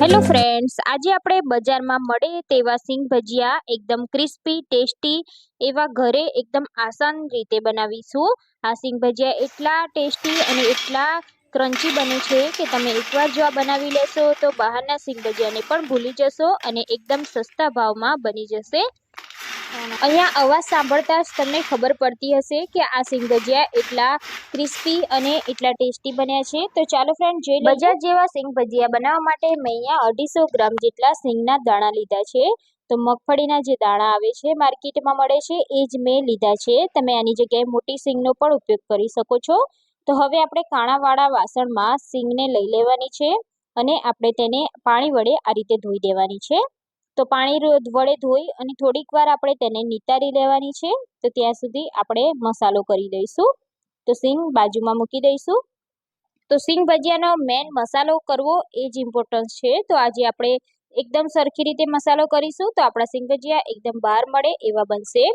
Hello friends, આજે આપણે બજારમાં મળે તેવા સિંગ ભજીયા એકદમ ક્રિસ્પી ટેસ્ટી એવા ઘરે એકદમ આસાન રીતે બનાવીશું। આ સિંગ ભજીયા એટલા ટેસ્ટી અને એટલા ક્રન્ચી બને છે કે તમે એકવાર જો આ બનાવી લેશો તો બહારના સિંગ ભજીયાને પણ ભૂલી જશો અને એકદમ સસ્તા ભાવમાં બની જશે। અહીંયા અવાજ સાંભળતા જ તમને ખબર પડતી હશે કે આ સિંગ ભજીયા એટલા ક્રિસ્પી અને એટલા ટેસ્ટી બન્યા છે। તો ચાલો ફ્રેન્ડ જોઈ લઈએ। બજાર જેવા સિંગ ભજીયા બનાવવા માટે મેં અહીંયા 250 ગ્રામ જેટલા સિંગના દાણા લીધા છે। તો મગફળીના જે દાણા આવે છે માર્કેટમાં મળે છે એ જ મેં લીધા છે। તમે આની જગ્યાએ મોટી સિંગનો પણ ઉપયોગ કરી શકો છો। તો હવે આપણે કાણાવાળા વાસણમાં સિંગને લઈ લેવાની છે અને આપણે તેને પાણી વડે આ રીતે ધોઈ દેવાની છે। તો પાણી વડે ધોઈ અને થોડીક વાર આપણે તેને નિતારી લેવાની છે। તો ત્યાં સુધી આપણે મસાલો કરી દઈશું। તો સિંગ બાજુમાં મૂકી દઈશું। તો સિંગ ભજીયાનો મેન મસાલો કરવો એ જ ઇમ્પોર્ટન્સ છે। તો આજે આપણે એકદમ સરખી રીતે મસાલો કરીશું તો આપણા સિંગ ભજીયા એકદમ બહાર મળે એવા બનશે।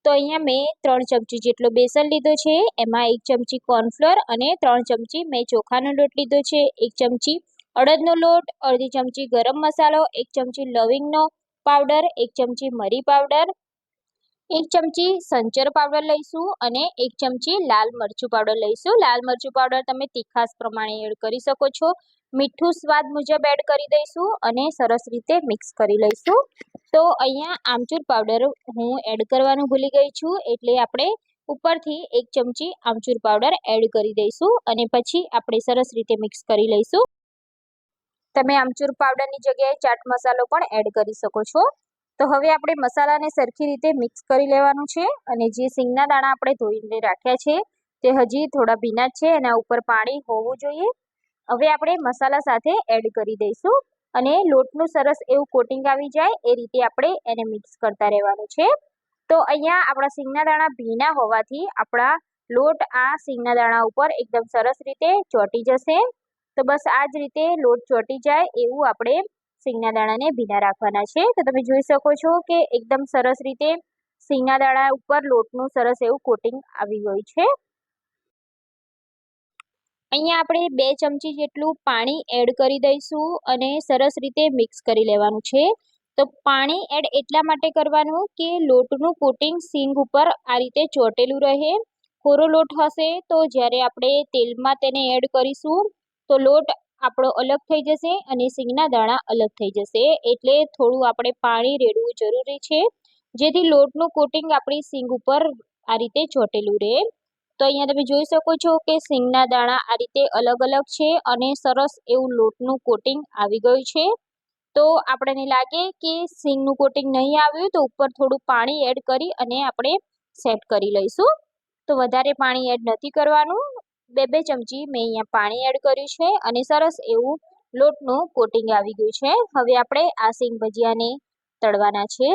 તો અહીંયા મેં 3 ચમચી જેટલો બેસન લીધો છે, એમાં 1 ચમચી કોર્નફ્લોર અને 3 ચમચી મેં ચોખાનો લોટ લીધો છે, 1 ચમચી અડદનો લોટ, અડધી ચમચી ગરમ મસાલો, 1 ચમચી લવિંગનો પાવડર, 1 ચમચી મરી પાવડર, 1 ચમચી સંચર પાવડર લઈશું અને 1 ચમચી લાલ મરચું પાવડર લઈશું। લાલ મરચું પાવડર તમે તીખાસ પ્રમાણે એડ કરી શકો છો। મીઠું સ્વાદ મુજબ એડ કરી દઈશું અને સરસ રીતે મિક્સ કરી લઈશું। તો અહીંયા આમચૂર પાવડર હું એડ કરવાનું ભૂલી ગઈ છું, એટલે આપણે ઉપરથી 1 ચમચી આમચૂર પાવડર એડ કરી દઈશું અને પછી આપણે સરસ રીતે મિક્સ કરી લઈશું। તમે આમચૂર પાવડરની જગ્યાએ ચાટ મસાલો પણ એડ કરી શકો છો। તો હવે આપણે મસાલાને સરખી રીતે મિક્સ કરી લેવાનું છે અને જે સિંગના દાણા આપણે ધોઈને રાખ્યા છે તે હજી થોડા ભીના જ છે, એના ઉપર પાણી હોવું જોઈએ। હવે આપણે મસાલા સાથે એડ કરી દઈશું અને લોટનું સરસ એવું કોટિંગ આવી જાય એ રીતે આપણે એને મિક્સ કરતા રહેવાનું છે। તો અહીંયા આપણા સિંગના દાણા ભીના હોવાથી આપણા લોટ આ સિંગના દાણા ઉપર એકદમ સરસ રીતે ચોંટી જશે। તો બસ આ જ રીતે લોટ ચોંટી જાય એવું આપણે સિંગના દાણાને ભીના રાખવાના છે। તો તમે જોઈ શકો છો કે એકદમ સરસ રીતે સિંગના દાણા ઉપર લોટનું સરસ એવું કોટિંગ આવી ગયું છે। અહીંયા આપણે 2 ચમચી જેટલું પાણી એડ કરી દઈશું અને સરસ રીતે મિક્સ કરી લેવાનું છે। તો પાણી એડ એટલા માટે કરવાનું કે લોટનું કોટિંગ સિંગ ઉપર આ રીતે ચોંટેલું રહે। કોરો લોટ હશે તો જ્યારે આપણે તેલમાં તેને એડ કરીશું તો લોટ આપણો અલગ થઈ જશે અને સિંગના દાણા અલગ થઈ જશે, એટલે થોડું આપણે પાણી રેડવું જરૂરી છે જેથી લોટનું કોટિંગ આપણી સિંગ ઉપર આ રીતે ચોંટેલું રહે। તો અહીંયા તમે જોઈ શકો છો કે સિંગના દાણા આ રીતે અલગ અલગ છે અને સરસ એવું લોટનું કોટિંગ આવી ગયું છે। તો આપણને લાગે કે સિંગનું કોટિંગ નહીં આવ્યું તો ઉપર થોડું પાણી એડ કરી અને આપણે સેટ કરી લઈશું। તો વધારે પાણી એડ નથી કરવાનું, 2 ચમચી મેં અહીંયા પાણી એડ કર્યું છે અને સરસ એવું લોટનું કોટિંગ આવી ગયું છે। હવે આપણે આ સિંગ ભજીયાને તળવાના છે।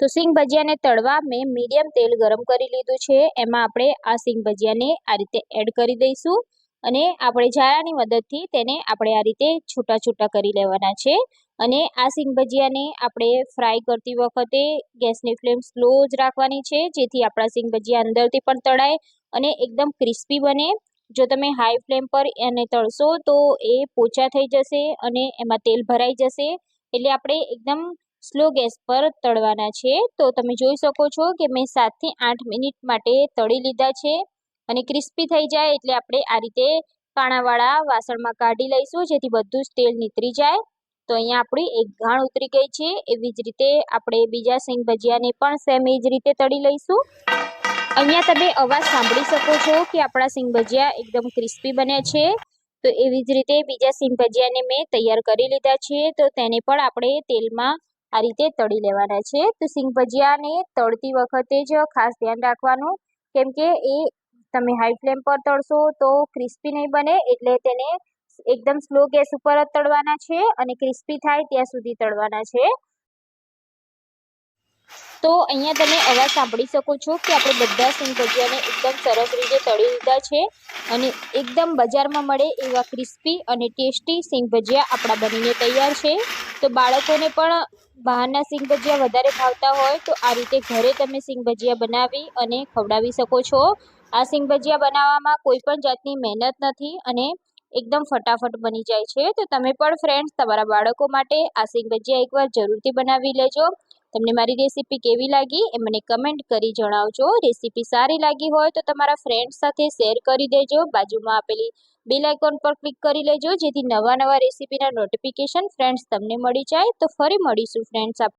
તો સિંગ ભજીયાને તળવા મેં મીડિયમ તેલ ગરમ કરી લીધું છે, એમાં આપણે આ સિંગ ભજીયાને આ રીતે એડ કરી દઈશું અને આપણે જાળાની મદદથી તેને આપણે આ રીતે છૂટા છૂટા કરી લેવાના છે। અને આ સિંગ ભજીયાને આપણે ફ્રાય કરતી વખતે ગેસની ફ્લેમ સ્લો જ રાખવાની છે જેથી આપણા સિંગ ભજીયા અંદરથી પણ તળાય અને એકદમ ક્રિસ્પી બને। જો તમે હાઈ ફ્લેમ પર એને તળશો તો એ પોચા થઈ જશે અને એમાં તેલ ભરાઈ જશે, એટલે આપણે એકદમ સ્લો ગેસ પર તળવાના છે। તો તમે જોઈ શકો છો કે મેં 7 થી 8 મિનિટ માટે તળી લીધા છે અને ક્રિસ્પી થઈ જાય એટલે આપણે આ રીતે કાણાવાળા વાસણમાં કાઢી લઈશું જેથી બધું જ તેલ નીતરી જાય। તો અહીંયા આપણી એક ઘાણ ઉતરી ગઈ છે, એવી જ રીતે આપણે બીજા સિંગ ભજીયાને પણ સેમ એ જ રીતે તળી લઈશું। અહીંયા તમે અવાજ સાંભળી શકો છો કે આપણા સિંગ ભજીયા એકદમ ક્રિસ્પી બન્યા છે। તો એવી જ રીતે બીજા સિંગ ભજીયાને મેં તૈયાર કરી લીધા છે, તો તેને પણ આપણે તેલમાં આ રીતે તળી લેવાના છે। તો સિંગ ભજીયાને તળતી વખતે જ ખાસ ધ્યાન રાખવાનું, કેમ કે એ તમે હાઈ ફ્લેમ પર તળશો તો ક્રિસ્પી નહીં બને, એટલે તેને એકદમ સ્લો ગેસ ઉપર જ તળવાના છે અને ક્રિસ્પી થાય ત્યાં સુધી તળવાના છે। તો અહીંયા તમે અવાજ સાંભળી શકો છો કે આપણે બધા સિંગ ભજીયાને એકદમ સરસ રીતે તળી લીધા છે અને એકદમ બજારમાં મળે એવા ક્રિસ્પી અને ટેસ્ટી સિંગ ભજીયા આપણા બનીને તૈયાર છે। તો બાળકોને પણ બહારના સિંગ ભજીયા વધારે ભાવતા હોય તો આ રીતે ઘરે તમે સિંગ ભજીયા બનાવી અને ખવડાવી શકો છો। આ સિંગ ભજીયા બનાવવામાં કોઈ પણ જાતની મહેનત નથી અને એકદમ ફટાફટ બની જાય છે. તો તમે પણ ફ્રેન્ડ્સ તમારા બાળકો માટે આ સિંગ ભજીયા એકવાર જરૂરથી બનાવી લેજો. તમને મારી રેસીપી કેવી લાગી એ મને કમેન્ટ કરી જણાવજો. રેસીપી સારી લાગી હોય તો તમારા ફ્રેન્ડ્સ સાથે શેર કરી દેજો. બાજુમાં આપેલી બેલ આઇકોન પર ક્લિક કરી લેજો જેથી નવા રેસીપીના નોટિફિકેશન ફ્રેન્ડ્સ તમને મળી જાય. તો ફરી મળીશું ફ્રેન્ડ્સ